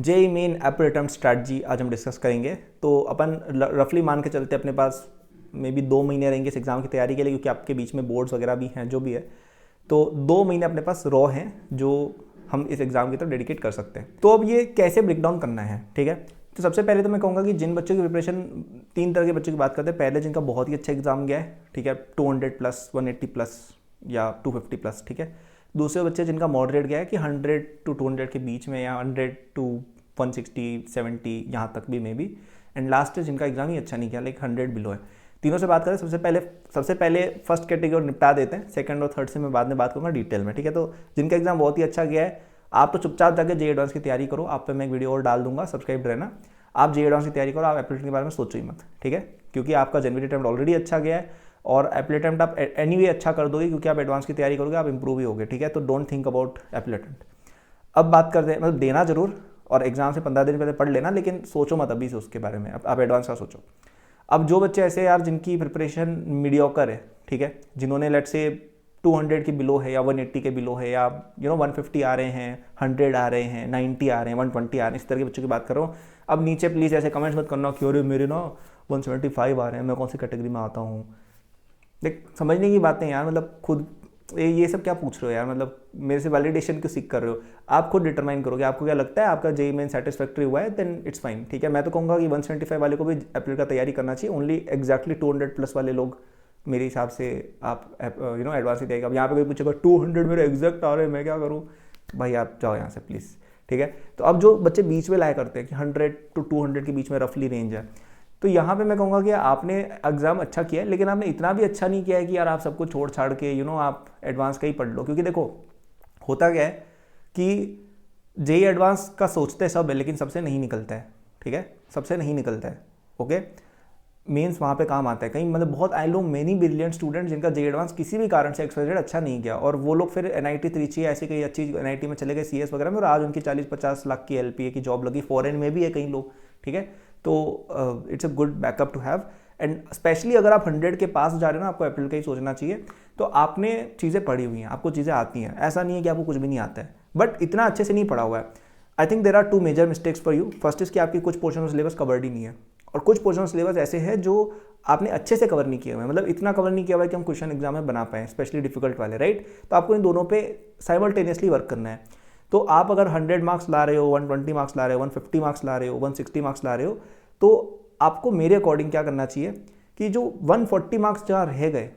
JEE main April attempt strategy आज हम discuss करेंगे। तो अपन रफली मान के चलते अपने पास मे बी 2 महीने रहेंगे इस एग्ज़ाम की तैयारी के लिए, क्योंकि आपके बीच में बोर्ड्स वगैरह भी हैं जो भी है। तो 2 महीने अपने पास रॉ हैं जो हम इस एग्ज़ाम की तरफ डेडिकेट कर सकते हैं। तो अब ये कैसे ब्रेक डाउन करना है, ठीक है। तो सबसे पहले तो मैं कहूँगा कि जिन बच्चों की प्रिपरेशन, 3 तरह के बच्चों की बात करते हैं। पहले जिनका बहुत ही अच्छा एग्जाम गया है, ठीक है, 200+, 180+ या 250+, ठीक है। दूसरे बच्चे जिनका मॉडरेट गया है कि 100 to 200 के बीच में, या 100 to 160, 70 यहाँ तक भी मे बी। एंड लास्ट है जिनका एग्जाम ही अच्छा नहीं किया, लाइक 100 बिलो है। तीनों से बात करें, सबसे पहले फर्स्ट कैटेगरी निपटा देते हैं। सेकंड और थर्ड से मैं बाद में बात करूँगा डिटेल में, ठीक है। तो जिनका एग्जाम बहुत ही अच्छा गया है, आप तो चुपचाप जाकर जेईई एडवांस की तैयारी करो। आप पे मैं एक वीडियो और डाल दूंगा, सब्सक्राइब रहना। आप जेईई एडवांस की तैयारी करो, आप एप्लीकेशन के बारे में सोचो ही मत, ठीक है। क्योंकि आपका जनवरी अटेम्प्ट ऑलरेडी अच्छा गया है और एप्पल अटेम्प्ट आप एनीवे अच्छा कर दोगे, क्योंकि आप एडवांस की तैयारी करोगे, आप इंप्रूव ही होगे, ठीक है। तो don't think about Apple attempt. अब बात करते हैं, मतलब देना जरूर और एग्जाम से 15 दिन पहले पढ़ लेना, लेकिन सोचो मत अभी से उसके बारे में। अब आप एडवांस का सोचो। अब जो बच्चे ऐसे यार जिनकी प्रिपरेशन मीडियोकर है, ठीक है, जिन्होंने लेट से 200 के बिलो है या 180 के बिलो है, या 150 आ रहे हैं, 100 आ रहे हैं, 90 आ रहे हैं, 120 आ रहे हैं, इस तरह के बच्चों की बात कर रहा हूँ। अब नीचे प्लीज़ ऐसे कमेंट्स मत करना कि अरे मेरे ना 175 आ रहे हैं, मैं कौन सी कैटेगरी में आता हूँ। देख, समझने की बातें यार, मतलब खुद ये सब क्या पूछ रहे हो यार, मतलब मेरे से वैलिडेशन क्यों सीख कर रहे हो। आप खुद डिटरमाइन करोगे, आपको क्या लगता है आपका जेईई मेन सेटिस्फैक्टरी हुआ है, देन इट्स फाइन, ठीक है। मैं तो कहूँगा कि 175 वाले को भी एप्पल का तैयारी करना चाहिए। ओनली एग्जैक्टली 200+ वाले लोग मेरे हिसाब से आप एडवांस की तैयारी। अब यहाँ पे कोई पूछेगा 200 मेरे एग्जैक्ट आ रहे हैं, मैं क्या करूँ, भाई आप जाओ यहाँ से प्लीज़, ठीक है। तो अब जो बच्चे बीच में लाया करते हैं कि 100 to 200 के बीच में रफली रेंज है, तो यहाँ पे मैं कहूँगा कि आपने एग्ज़ाम अच्छा किया है, लेकिन आपने इतना भी अच्छा नहीं किया है कि यार आप सबको छोड़ छाड़ के आप एडवांस का ही पढ़ लो। क्योंकि देखो होता क्या है कि जेईई एडवांस का सोचते सब है, लेकिन सबसे नहीं निकलता है, ठीक है, सबसे नहीं निकलता है। ओके, मेंस वहाँ पे काम आता है कहीं, मतलब बहुत आई लो मेनी ब्रिलियंट स्टूडेंट जिनका जेईई एडवांस किसी भी कारण से एक्सपेक्टेड अच्छा नहीं गया, और वो लोग फिर एनआईटी त्रिची ऐसी कई अच्छी एनआईटी में चले गए, सीएस वगैरह में, और आज उनकी 40-50 लाख की एलपीए की जॉब लगी, फॉरेन में भी है कई लोग, ठीक है। तो it's a good backup to have. And specially अगर आप 100 के पास जा रहे हो ना, आपको एप्पल का ही सोचना चाहिए। तो आपने चीज़ें पढ़ी हुई हैं, आपको चीज़ें आती हैं, ऐसा नहीं है कि आपको कुछ भी नहीं आता है, बट इतना अच्छे से नहीं पढ़ा हुआ है। I think there are 2 major mistakes for you. First is कि आपकी कुछ पोर्शन ऑफ सिलेबस कवर्ड ही नहीं है, और कुछ पोर्शन ऑफ सिलेबस ऐसे हैं जो आपने अच्छे से कवर नहीं किए हुए हैं, मतलब इतना कवर नहीं किया हुआ है कि हम क्वेश्चन एग्जाम में बना पाएँ, स्पेशली डिफिकल्ट वाले, राइट। तो आपको इन दोनों पे साइमल्टेनियसली वर्क करना है। तो आप अगर 100 मार्क्स ला रहे हो, 120 मार्क्स ला रहे हो, 150 मार्क्स ला रहे हो, 160 मार्क्स ला रहे हो, तो आपको मेरे अकॉर्डिंग क्या करना चाहिए कि जो 140 मार्क्स जहाँ रह गए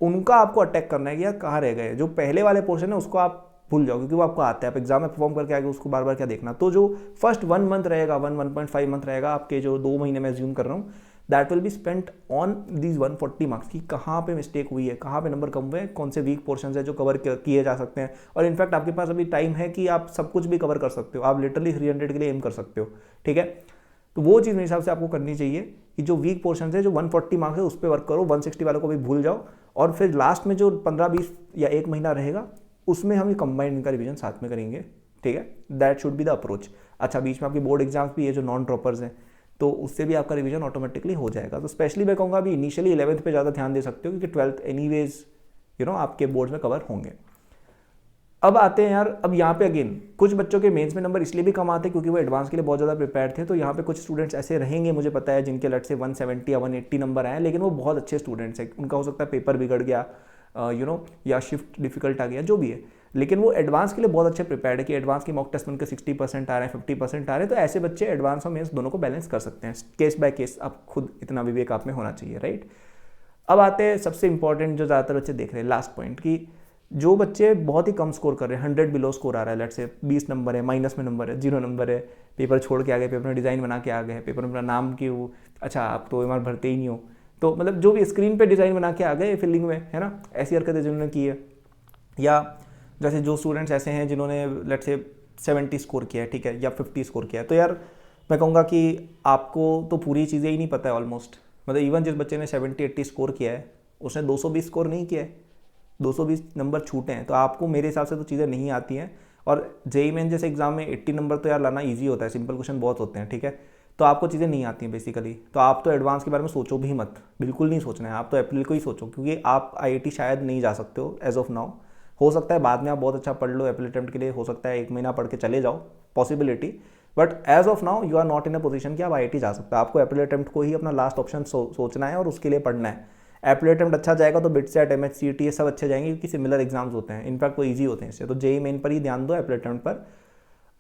उनका आपको अटैक करना है कि यार कहाँ रह गए। जो पहले वाले पोर्शन है उसको आप भूल जाओ, क्योंकि वो आपको आता है, आप एग्जाम में परफॉर्म करके आगे उसको बार बार क्या देखना। तो जो फर्स्ट 1 मंथ रहेगा, 1.5 मंथ रहेगा, आपके जो 2 महीने में ज्यूम कर रहा हूँ, that will be spent on these 140 marks की कहाँ पे मिस्टेक हुई है, कहाँ पे नंबर कम हुए हैं, कौन से वीक पोर्शन है जो कवर किए जा सकते हैं। और इनफैक्ट आपके पास अभी टाइम है कि आप सब कुछ भी कवर कर सकते हो, आप लिटरली 300 के लिए एम कर सकते हो, ठीक है। तो वो चीज़ मेरे हिसाब से आपको करनी चाहिए कि जो वीक पोर्शन है, जो 140 मार्क्स है, उस पर वर्क करो, 160 वालों को भी भूल जाओ, और फिर लास्ट में जो 15-20 या 1 महीना रहेगा उसमें हम ये कंबाइंड इनका रिवीजन साथ में करेंगे, ठीक है। That should be the approach. अच्छा, बीच में आपकी बोर्ड एग्जाम्स भी है जो नॉन ड्रॉपर्स हैं, तो उससे भी आपका रिवीजन ऑटोमेटिकली हो जाएगा। तो स्पेशली मैं कहूँगा अभी इनिशियली 11th पे ज़्यादा ध्यान दे सकते हो, क्योंकि 12th एनीवेज आपके बोर्ड में कवर होंगे। अब आते हैं यार, अब यहाँ पे अगेन कुछ बच्चों के मेंस में नंबर इसलिए भी कम आते हैं क्योंकि वो एडवांस के लिए बहुत ज़्यादा प्रिपेयर थे। तो यहाँ पे कुछ स्टूडेंट्स ऐसे रहेंगे, मुझे पता है, जिनके लट से 170 या 180 नंबर आए, लेकिन वो बहुत अच्छे स्टूडेंट्स हैं। उनका हो सकता है पेपर बिगड़ गया, या शिफ्ट डिफिकल्ट आ गया, जो भी है, लेकिन वो एडवांस के लिए बहुत अच्छे प्रिपेयर्ड है कि एडवांस के मॉक टेस्ट में उनके 60% आ रहे हैं, 50% आ रहे हैं। तो ऐसे बच्चे एडवांस और मेंस दोनों को बैलेंस कर सकते हैं, केस बाय केस। आप खुद इतना विवेक आप में होना चाहिए, राइट। अब आते हैं सबसे इंपॉर्टेंट जो ज़्यादातर बच्चे देख रहे हैं, लास्ट पॉइंट, कि जो बच्चे बहुत ही कम स्कोर कर रहे हैं, 100 बिलो स्कोर आ रहा है, लेट से 20 नंबर है, माइनस में नंबर है, 0 नंबर है, पेपर छोड़ के आ गए, पेपर में डिज़ाइन बना के आ गए, पेपर में अपना नाम की वो, अच्छा आप तो एमआर भरते ही नहीं हो, तो मतलब जो भी स्क्रीन पे डिज़ाइन बना के आ गए फिलिंग में, है ना, ऐसी हरकतें जिन्होंने की है। या जैसे जो स्टूडेंट्स ऐसे हैं जिन्होंने लेट से 70 स्कोर किया है, ठीक है, या 50 स्कोर किया है, तो यार मैं कहूँगा कि आपको तो पूरी चीज़ें ही नहीं पता है ऑलमोस्ट। मतलब इवन जिस बच्चे ने 70-80 स्कोर किया है उसने 220 स्कोर नहीं किया है, 220 नंबर छूटे हैं। तो आपको मेरे हिसाब से तो चीज़ें नहीं आती हैं। और जेईई मेन जैसे एग्जाम में 80 नंबर तो यार लाना ईजी होता है, सिंपल क्वेश्चन बहुत होते हैं, ठीक है। तो आपको चीज़ें नहीं आती हैं बेसिकली, तो आप तो एडवांस के बारे में सोचो भी मत, बिल्कुल नहीं सोचना है। आप तो एप्रिल को ही सोचो, क्योंकि आप आईआईटी शायद नहीं जा सकते हो एज ऑफ नाउ। हो सकता है बाद में आप बहुत अच्छा पढ़ लो एप्रिल अटेम्प्ट के लिए, हो सकता है 1 महीना पढ़ के चले जाओ, possibility, but as of now you are not in a position कि आप IIT जा सकते हो। आपको एप्रिल अटेम्प्ट को ही अपना लास्ट ऑप्शन सोचना है और उसके लिए पढ़ना है। एप्रिल अटेम्प्ट अच्छा जाएगा तो बिटसेट, MHCT ये सब अच्छे जाएंगे क्योंकि सिमिलर एग्जाम्स होते हैं, इनफैक्ट वो ईजी होते हैं इससे। तो JEE मेन पर ही ध्यान दो, एप्रिल अटेम्प्ट पर।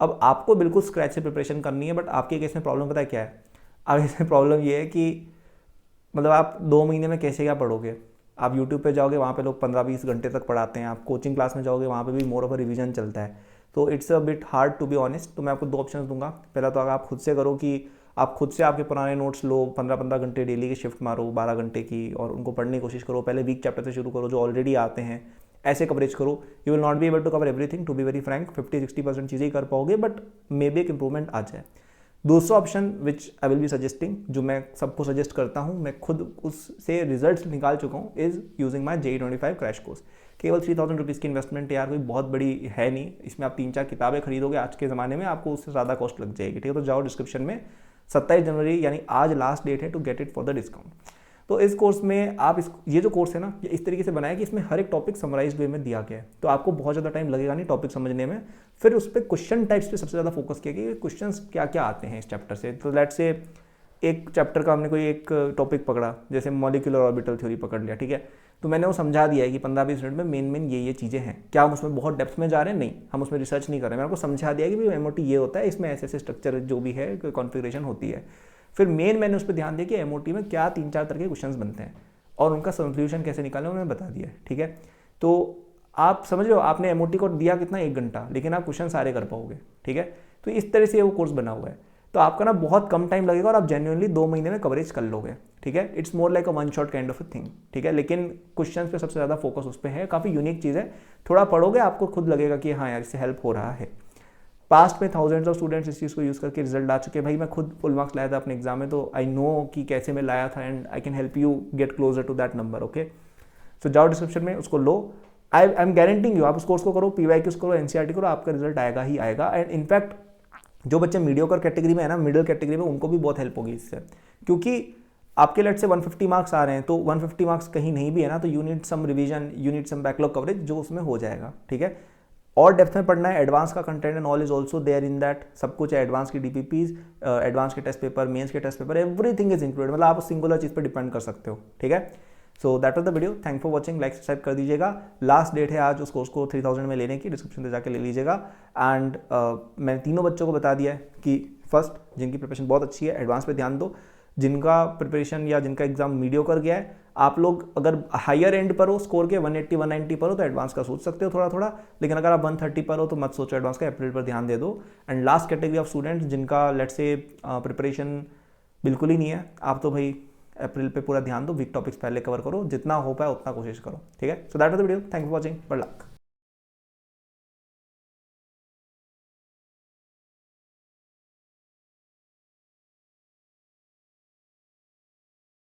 अब आपको बिल्कुल स्क्रैच से प्रिपरेशन करनी है, बट आपके केस में प्रॉब्लम पता है क्या है? अब इसमें प्रॉब्लम ये है कि मतलब आप 2 महीने में कैसे क्या पढ़ोगे? आप यूट्यूब पे जाओगे, वहाँ पे लोग 15-20 घंटे तक पढ़ाते हैं। आप कोचिंग क्लास में जाओगे, वहाँ पे भी मोर ऑफ अ रिवीजन चलता है। तो it's a bit hard to be honest. तो मैं आपको 2 ऑप्शन दूंगा। पहला तो अगर आप खुद से करो कि आप खुद से आपके पुराने नोट्स लो, 15-15 घंटे डेली की शिफ्ट मारो 12 घंटे की, और उनको पढ़ने की कोशिश करो। पहले वीक चैप्टर से शुरू करो जो ऑलरेडी आते हैं, ऐसे कवरेज करो। You will not be able to cover everything, to be very frank. 50-60% चीज़ें ही कर पाओगे, बट मे बी एक इंप्रूवमेंट आ जाए। दूसरा option which I will be suggesting, जो मैं सबको सजेस्ट करता हूँ, मैं खुद उससे रिजल्ट्स निकाल चुका हूँ, is using my JEE 25 crash course. केवल 3000 रुपीज़ की इन्वेस्टमेंट यार कोई बहुत बड़ी है नहीं। इसमें आप 3-4 किताबें खरीदोगे आज के ज़माने में, आपको उससे ज़्यादा कॉस्ट लग जाएगी। ठीक है, तो जाओ डिस्क्रिप्शन में, 27 जनवरी यानी आज लास्ट डेट है to get it for the discount. तो इस कोर्स में आप ये जो कोर्स है ना, ये इस तरीके से बनाया कि इसमें हर एक टॉपिक समराइज्ड वे में दिया गया है, तो आपको बहुत ज़्यादा टाइम लगेगा नहीं टॉपिक समझने में। फिर उस पर क्वेश्चन टाइप्स पे सबसे ज़्यादा फोकस किया कि क्वेश्चंस क्या क्या आते हैं इस चैप्टर से। तो लेट्स से एक चैप्टर का हमने कोई एक टॉपिक पकड़ा, जैसे मॉलिक्यूलर ऑर्बिटल थ्योरी पकड़ लिया, ठीक है, तो मैंने वो समझा दिया है कि 15-20 मिनट में मेन ये चीज़ें हैं। क्या हम उसमें बहुत डेप्थ में जा रहे हैं? नहीं, हम उसमें रिसर्च नहीं कर रहे हैं। मैंने आपको समझा दिया कि भाई MOT ये होता है, इसमें ऐसे स्ट्रक्चर जो भी है कॉन्फ़िगरेशन होती है। फिर मैंने उस पर ध्यान दिया कि MOT में क्या 3-4 तरह के क्वेश्चन बनते हैं और उनका सोल्यूशन कैसे निकालें उन्होंने बता दिया है। ठीक है, तो आप समझ रहे हो, आपने MOT को दिया कितना, 1 घंटा, लेकिन आप क्वेश्चन सारे कर पाओगे। ठीक है, तो इस तरह से वो कोर्स बना हुआ है। तो आपका ना बहुत कम टाइम लगेगा और आप जेन्युइनली 2 महीने में कवरेज कर लोगे। ठीक है, it's more like a one shot kind of a thing. ठीक है, लेकिन क्वेश्चन पे सबसे ज़्यादा फोकस उस पर है। काफ़ी यूनिक चीज़ है, थोड़ा पढ़ोगे आपको खुद लगेगा कि हाँ यार इससे हेल्प हो रहा है। पास्ट में थाउजेंड्स ऑफ स्टूडेंट्स इस चीज़ को यूज़ करके रिजल्ट आ चुके हैं। भाई मैं खुद फुल मार्क्स लाया था अपने एग्जाम में, तो आई नो कि कैसे मैं लाया था, and I can help you get closer to that number. Okay, so जाओ डिस्क्रिप्शन में, उसको लो। आई एम गारंटिंग यू, आप उस कोर्स को करो, PYQs करो, NCERT करो, आपका रिजल्ट आएगा ही आएगा। एंड इनफैक्ट जो बच्चे मीडियोकर कैटेगरी में है ना, मिडिल कैटेगरी में, उनको भी बहुत हेल्प होगी इससे, क्योंकि आपके लेट से 150 मार्क्स आ रहे हैं, तो 150 मार्क्स कहीं नहीं भी है ना, तो you need some revision, you need some backlog coverage, जो उसमें हो जाएगा। ठीक है, और डेप्थ में पढ़ना है, एडवांस का content and all is also there in that. सब कुछ है, एडवांस की DPPs, एडवांस के टेस्ट पेपर, मेंस के test paper, everything is included. मतलब आप सिंगुलर चीज़ पर डिपेंड कर सकते हो। ठीक है, so that was the video. Thank for watching, like subscribe कर दीजिएगा। लास्ट डेट है आज उस कोर्स को 3000 में लेने की, डिस्क्रिप्शन से जाकर ले लीजिएगा। एंड मैंने तीनों बच्चों को बता दिया है कि फर्स्ट जिनकी प्रिपरेशन बहुत अच्छी है, एडवांस पे ध्यान दो। जिनका प्रिपरेशन या जिनका एग्जाम मीडियोकर गया है, आप लोग अगर हायर एंड पर हो स्कोर के 180-190 पर हो तो एडवांस का सोच सकते हो थोड़ा थोड़ा, लेकिन अगर आप 130 पर हो तो मत सोचो एडवांस का, अप्रैल पर ध्यान दे दो। And last category of students जिनका लेट्स से प्रिपरेशन बिल्कुल ही नहीं है, आप तो भाई अप्रैल पे पूरा ध्यान दो, वीक टॉपिक्स पहले कवर करो, जितना हो पाए उतना कोशिश करो। ठीक है, so that was the video, thank you for watching, good luck.